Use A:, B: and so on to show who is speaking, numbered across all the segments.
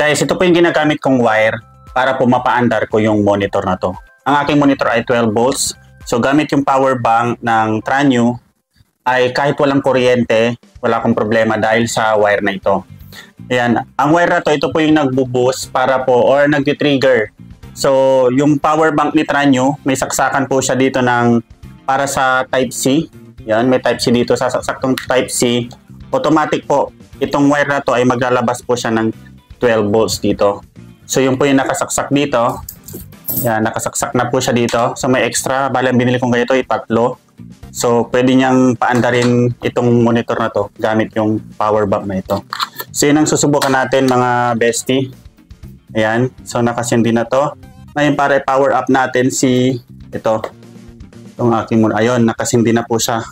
A: Guys, ito po yung ginagamit kong wire para po mapaandar ko yung monitor na to. Ang aking monitor ay 12 volts. So gamit yung power bank ng Tranio ay kahit walang kuryente, wala akong problema dahil sa wire na ito. Ayan, ang wire na to, ito po yung nagbo-boost para po or nag-trigger. So yung power bank ni Tranio, may saksakan po siya dito ng para sa type C. Yan, may type C dito, sasaktong type C. Automatic po, itong wire na to ay maglalabas po siya ng 12 volts dito. So yun po yung nakasaksak dito. Yan, nakasaksak na po siya dito. So may extra, bali ang binili kong ganito ay 3. So pwede niyang paandarin itong monitor na to gamit yung power bank na ito. So yun ang susubukan natin mga bestie. Ayan, so nakasindi na to. Ngayon para i-power up natin si ito. Itong aking muna. Ayun, nakasindi na po siya.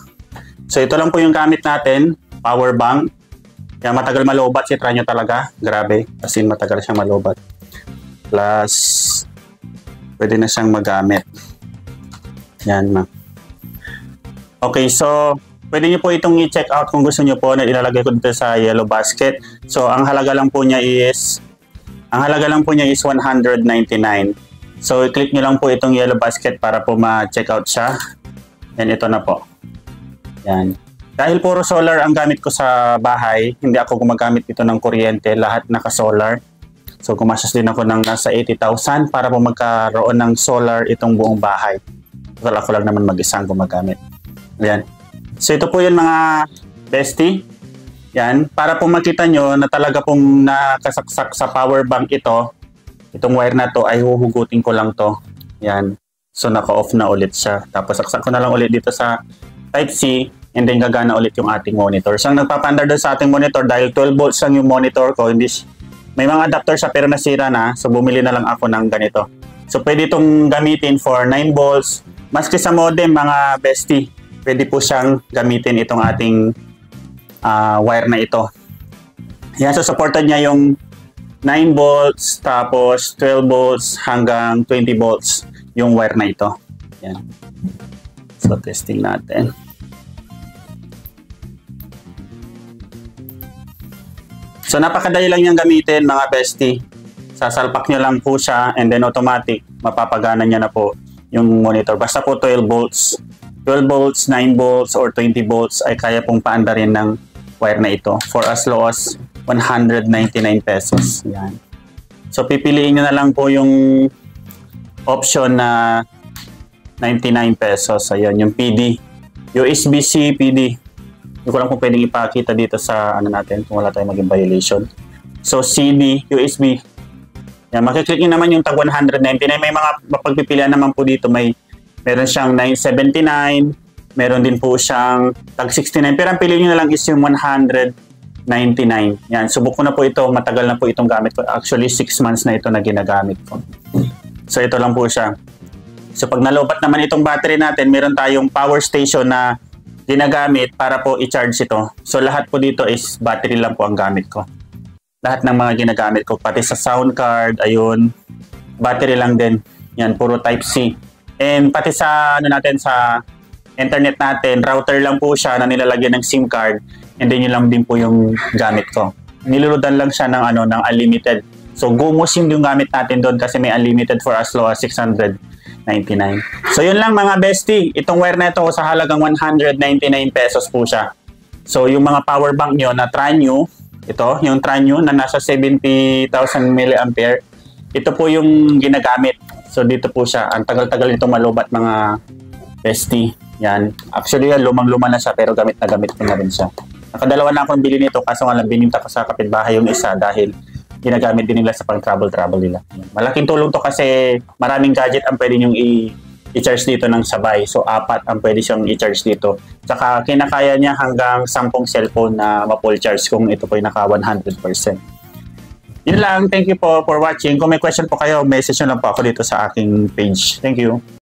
A: So ito lang po yung gamit natin, power bank. Kaya matagal malobat si Tranio talaga. Grabe, as in matagal siyang malobat. Plus, pwede na siyang magamit. Yan ma. Okay, so pwede niyo po itong i-check out kung gusto niyo po na ilalagay ko dito sa yellow basket. So ang halaga lang po niya is 199. So i-click niyo lang po itong yellow basket para po ma-check out siya. Yan, ito na po. Yan. Dahil puro solar ang gamit ko sa bahay, hindi ako gumagamit ito ng kuryente, lahat naka-solar. So gumastos din ako ng nasa 80,000 para po magkaroon ng solar itong buong bahay. Well, ako lang naman mag-isang gumagamit. Yan. So ito po yun mga bestie. Yan. Para po makita nyo na talaga pong nakasaksak sa power bank ito, itong wire na to ay huhugutin ko lang to. Yan. So naka-off na ulit siya. Tapos saksak ko na lang ulit dito sa type C and then gagana ulit yung ating monitor. So ang nagpapaandar doon sa ating monitor dahil 12 volts lang yung monitor ko, hindi may mga adapter siya pero nasira na. So bumili na lang ako ng ganito. So pwede itong gamitin for 9 volts. Maski sa modem mga bestie, pwede po siyang gamitin itong ating wire na ito. Yan, so supported niya yung 9 volts, tapos 12 volts hanggang 20 volts yung wire na ito. Yan. So testing natin. So napakadali lang niyang gamitin mga bestie. Sasalpak niyo lang po siya and then automatic mapapagana niya na po yung monitor. Basta po 12 volts. 12 volts, 9 volts, or 20 volts ay kaya pong paandarin ng wire na ito for as low as 199 pesos. Yan. So pipiliin nyo na lang po yung option na 99 pesos. Ayun, yung PD. USB-C PD. Hindi ko lang kung pwedeng ipakita dito sa ano natin kung wala tayong maging violation. So CD, USB. Yan, makiklik nyo naman yung tag 199. May mga mapagpipilian naman po dito. Meron siyang 979, meron din po siyang tag 69. Pero ang piliin nyo na lang is yung 199. Yan, subok ko na po ito. Matagal na po itong gamit ko. Actually, 6 months na ito na ginagamit ko. So ito lang po siya. So pag nalobat naman itong battery natin, meron tayong power station na ginagamit para po i-charge ito. So lahat po dito is battery lang po ang gamit ko. Lahat ng mga ginagamit ko, pati sa sound card, ayun, battery lang din. Yan, puro type C. And pati sa ano natin sa internet natin, router lang po siya na nilalagyan ng SIM card and then yun lang din po yung gamit ko. Niluludan lang siya ng ng unlimited. So GOMO SIM yung gamit natin doon kasi may unlimited for as low as 699. So yun lang mga bestie, itong wire na ito sa halagang 199 pesos po siya. So yung mga power bank nyo na Tranio, ito yung Tranio na nasa 70,000 mAh, ito po yung ginagamit. So dito po siya, ang tagal-tagal nito malubat mga bestie. Yan. Actually, lumang-luma na siya pero gamit na gamit ko na rin siya. Nakadalawa na akong bili nito kaso nga lang bininta ko sa kapitbahay yung isa dahil ginagamit din nila sa pang-travel nila. Malaking tulong to kasi maraming gadget ang pwede nyong i-charge dito ng sabay. So 4 ang pwede siyang i-charge dito. Saka kinakaya niya hanggang 10 cellphone na ma-full charge kung ito po ay naka 100%. Yun lang, thank you po for watching. Kung may question po kayo, message nyo lang po ako dito sa aking page. Thank you.